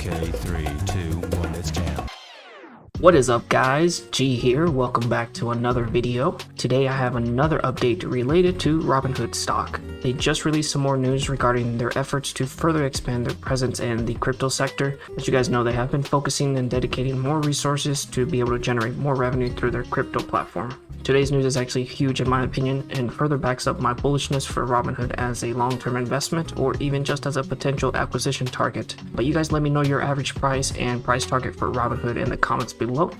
Okay, 3, 2, 1, let's jam. What is up guys, G here, welcome back to another video. Today I have another update related to Robinhood stock. They just released some more news regarding their efforts to further expand their presence in the crypto sector. As you guys know, they have been focusing and dedicating more resources to be able to generate more revenue through their crypto platform. Today's news is actually huge in my opinion and further backs up my bullishness for Robinhood as a long-term investment or even just as a potential acquisition target. But you guys let me know your average price and price target for Robinhood in the comments below.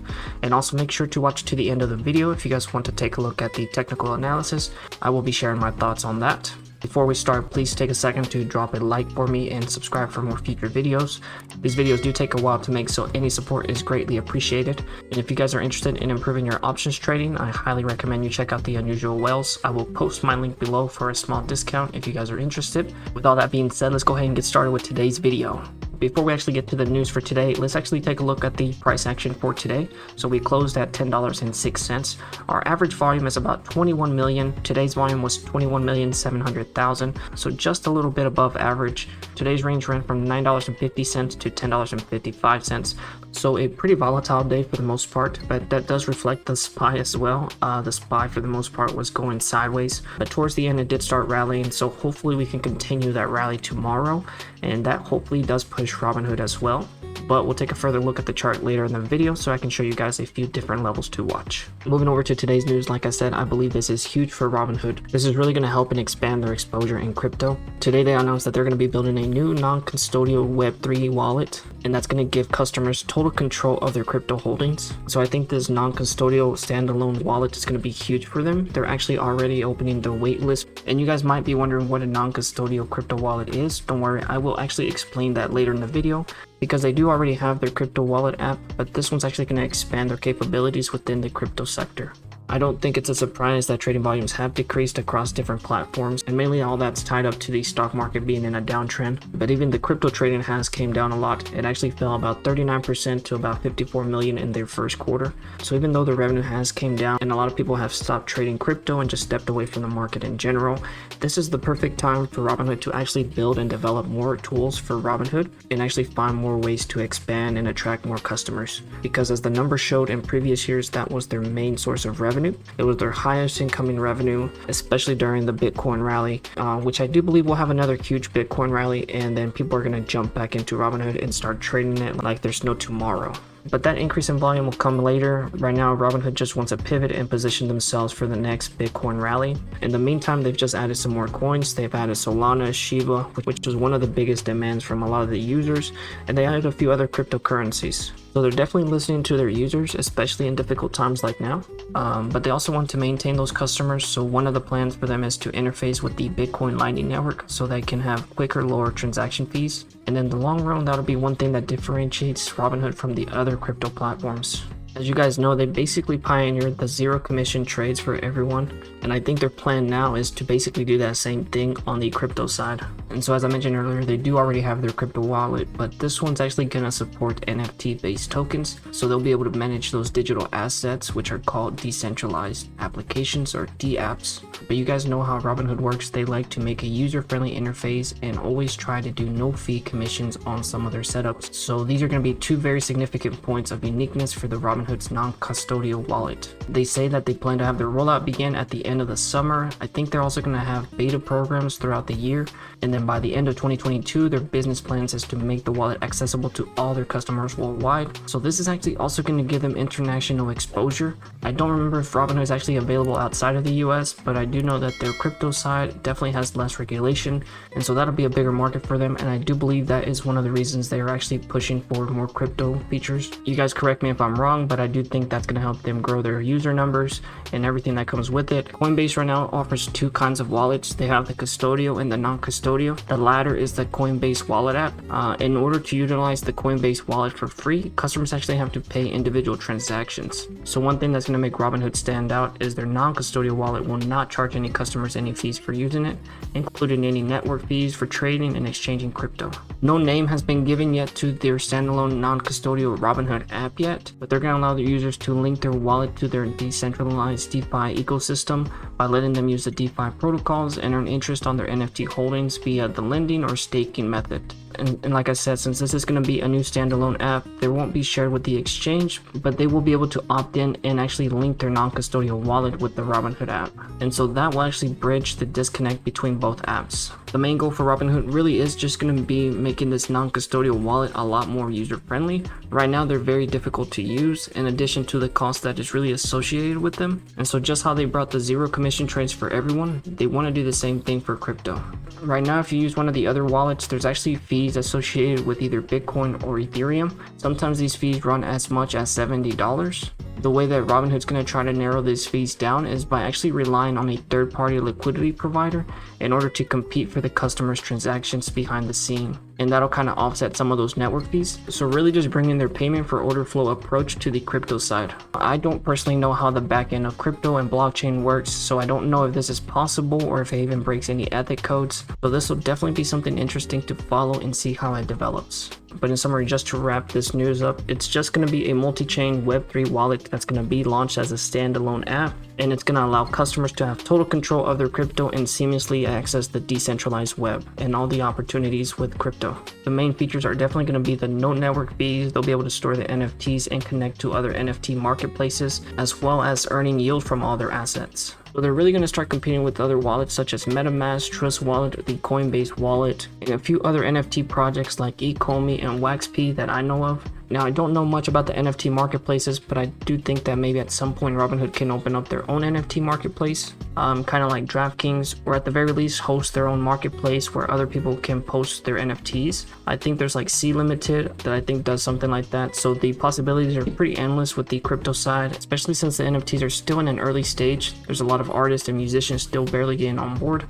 And also make sure to watch to the end of the video if you guys want to take a look at the technical analysis. I will be sharing my thoughts on that. Before we start, please take a second to drop a like for me and subscribe for more future videos. These videos do take a while to make, so any support is greatly appreciated. And if you guys are interested in improving your options trading, I highly recommend you check out the Unusual Whales. I will post my link below for a small discount if you guys are interested. With all that being said, let's go ahead and get started with today's video. Before we actually get to the news for today, let's actually take a look at the price action for today. So we closed at $10.06. Our average volume is about 21 million. Today's volume was 21,700,000. So just a little bit above average. Today's range ran from $9.50 to $10.55. So a pretty volatile day for the most part, but that does reflect the SPY as well. The SPY for the most part was going sideways, but towards the end it did start rallying. So hopefully we can continue that rally tomorrow, and that hopefully does push Robinhood as well. But we'll take a further look at the chart later in the video so I can show you guys a few different levels to watch. Moving over to today's news, like I said, I believe this is huge for Robinhood. This is really going to help and expand their exposure in crypto. Today they announced that they're going to be building a new non-custodial Web3 wallet, and that's going to give customers total control of their crypto holdings. So I think this non-custodial standalone wallet is going to be huge for them. They're actually already opening the waitlist, and you guys might be wondering what a non-custodial crypto wallet is. Don't worry, I will actually explain that later in the video, because they do already have their crypto wallet app, but this one's actually going to expand their capabilities within the crypto sector. I don't think it's a surprise that trading volumes have decreased across different platforms, and mainly all that's tied up to the stock market being in a downtrend. But even the crypto trading has came down a lot. It actually fell about 39% to about 54 million in their first quarter. So even though the revenue has came down and a lot of people have stopped trading crypto and just stepped away from the market in general, this is the perfect time for Robinhood to actually build and develop more tools for Robinhood and actually find more ways to expand and attract more customers. Because as the numbers showed in previous years, that was their main source of revenue. It was their highest incoming revenue, especially during the Bitcoin rally, which I do believe will have another huge Bitcoin rally, and then people are going to jump back into Robinhood and start trading it like there's no tomorrow. But that increase in volume will come later. Right now, Robinhood just wants to pivot and position themselves for the next Bitcoin rally. In the meantime, they've just added some more coins. They've added Solana, Shiba, which is one of the biggest demands from a lot of the users, and they added a few other cryptocurrencies. So they're definitely listening to their users, especially in difficult times like now. But they also want to maintain those customers. So one of the plans for them is to interface with the Bitcoin Lightning Network so they can have quicker, lower transaction fees. And in the long run, that'll be one thing that differentiates Robinhood from the other crypto platforms. As you guys know, they basically pioneered the zero commission trades for everyone, and I think their plan now is to basically do that same thing on the crypto side. And so as I mentioned earlier, they do already have their crypto wallet, but this one's actually going to support NFT based tokens, so they'll be able to manage those digital assets, which are called decentralized applications or DApps. But you guys know how Robinhood works. They like to make a user-friendly interface and always try to do no fee commissions on some of their setups. So these are going to be two very significant points of uniqueness for the Robinhood's non-custodial wallet. They say that they plan to have their rollout begin at the end of the summer. I think they're also going to have beta programs throughout the year, and then by the end of 2022 their business plans is to make the wallet accessible to all their customers worldwide. So this is actually also going to give them international exposure. I don't remember if Robinhood is actually available outside of the US, but I do know that their crypto side definitely has less regulation, and so that'll be a bigger market for them, and I do believe that is one of the reasons they are actually pushing forward more crypto features. You guys correct me if I'm wrong, but I do think that's going to help them grow their user numbers and everything that comes with it. Coinbase right now offers two kinds of wallets. They have the custodial and the non-custodial. The latter is the Coinbase Wallet app. In order to utilize the Coinbase Wallet for free, customers actually have to pay individual transactions. So one thing that's going to make Robinhood stand out is their non-custodial wallet will not charge any customers any fees for using it, including any network fees for trading and exchanging crypto. No name has been given yet to their standalone non-custodial Robinhood app yet, but they're going to allow the users to link their wallet to their decentralized DeFi ecosystem by letting them use the DeFi protocols and earn interest on their NFT holdings via the lending or staking method. And like I said, since this is going to be a new standalone app, they won't be shared with the exchange, but they will be able to opt in and actually link their non-custodial wallet with the Robinhood app. And so that will actually bridge the disconnect between both apps. The main goal for Robinhood really is just going to be making this non-custodial wallet a lot more user-friendly. Right now, they're very difficult to use, in addition to the cost that is really associated with them. And so just how they brought the zero commission trades for everyone, they want to do the same thing for crypto. Right now, if you use one of the other wallets, there's actually fees associated with either Bitcoin or Ethereum. Sometimes these fees run as much as $70. The way that Robinhood's going to try to narrow these fees down is by actually relying on a third-party liquidity provider in order to compete for the customer's transactions behind the scene. And that'll kind of offset some of those network fees. So really just bringing their payment for order flow approach to the crypto side. I don't personally know how the back end of crypto and blockchain works, so I don't know if this is possible or if it even breaks any ethic codes. So this will definitely be something interesting to follow and see how it develops. But in summary, just to wrap this news up, it's just going to be a multi-chain Web3 wallet that's going to be launched as a standalone app, and it's going to allow customers to have total control of their crypto and seamlessly access the decentralized web and all the opportunities with crypto. The main features are definitely going to be the no network fees. They'll be able to store the NFTs and connect to other NFT marketplaces, as well as earning yield from all their assets. So they're really going to start competing with other wallets such as MetaMask, Trust Wallet, the Coinbase Wallet, and a few other NFT projects like eComi and WaxP that I know of. Now, I don't know much about the NFT marketplaces, but I do think that maybe at some point Robinhood can open up their own NFT marketplace, kind of like DraftKings, or at the very least host their own marketplace where other people can post their NFTs. I think there's like C Limited that I think does something like that. So the possibilities are pretty endless with the crypto side, especially since the NFTs are still in an early stage. There's a lot of artists and musicians still barely getting on board.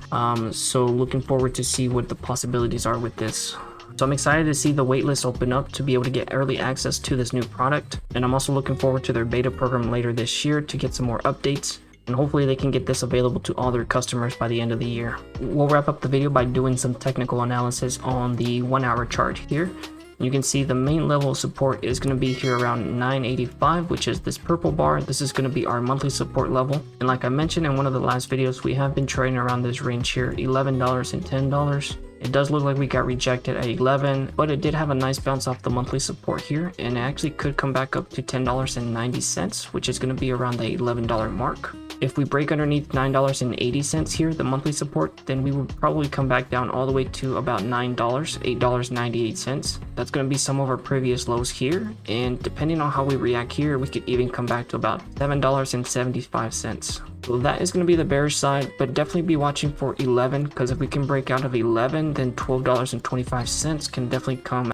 So looking forward to see what the possibilities are with this. So I'm excited to see the waitlist open up to be able to get early access to this new product. And I'm also looking forward to their beta program later this year to get some more updates. And hopefully they can get this available to all their customers by the end of the year. We'll wrap up the video by doing some technical analysis on the 1 hour chart here. You can see the main level of support is going to be here around 985, which is this purple bar. This is going to be our monthly support level. And like I mentioned in one of the last videos, we have been trading around this range here, $11 and $10. It does look like we got rejected at 11, but it did have a nice bounce off the monthly support here, and it actually could come back up to $10.90, which is going to be around the $11 mark. If we break underneath $9.80 here, the monthly support, then we would probably come back down all the way to about $9, $8.98. That's going to be some of our previous lows here, and depending on how we react here, we could even come back to about $7.75. So that is going to be the bearish side, but definitely be watching for 11, because if we can break out of 11, then $12.25 can definitely come.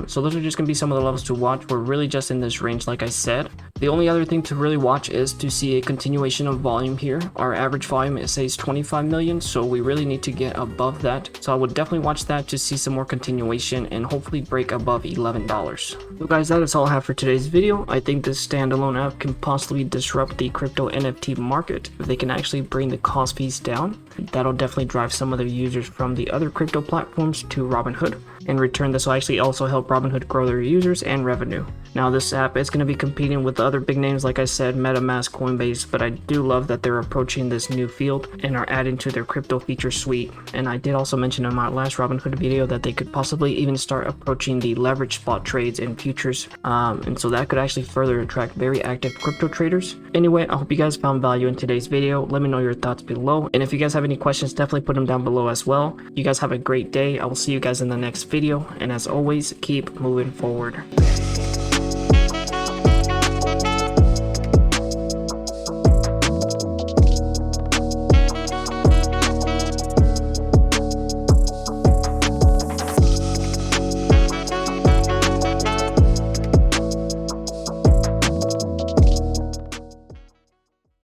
So those are just going to be some of the levels to watch. We're really just in this range, like I said. The only other thing to really watch is to see a continuation of volume here. Our average volume, it says 25 million, so we really need to get above that. So I would definitely watch that to see some more continuation and hopefully break above $11. So guys, that is all I have for today's video. I think this standalone app can possibly disrupt the crypto NFT market. If they can actually bring the cost fees down, that'll definitely drive some of their users from the other crypto platforms to Robinhood. In return, this will actually also help Robinhood grow their users and revenue. Now, this app is going to be competing with the other big names, like I said, MetaMask, Coinbase, but I do love that they're approaching this new field and are adding to their crypto feature suite. And I did also mention in my last Robinhood video that they could possibly even start approaching the leverage spot trades and futures. And so that could actually further attract very active crypto traders. Anyway, I hope you guys found value in today's video. Let me know your thoughts below. And if you guys have any questions, definitely put them down below as well. You guys have a great day. I will see you guys in the next video. And as always, keep moving forward.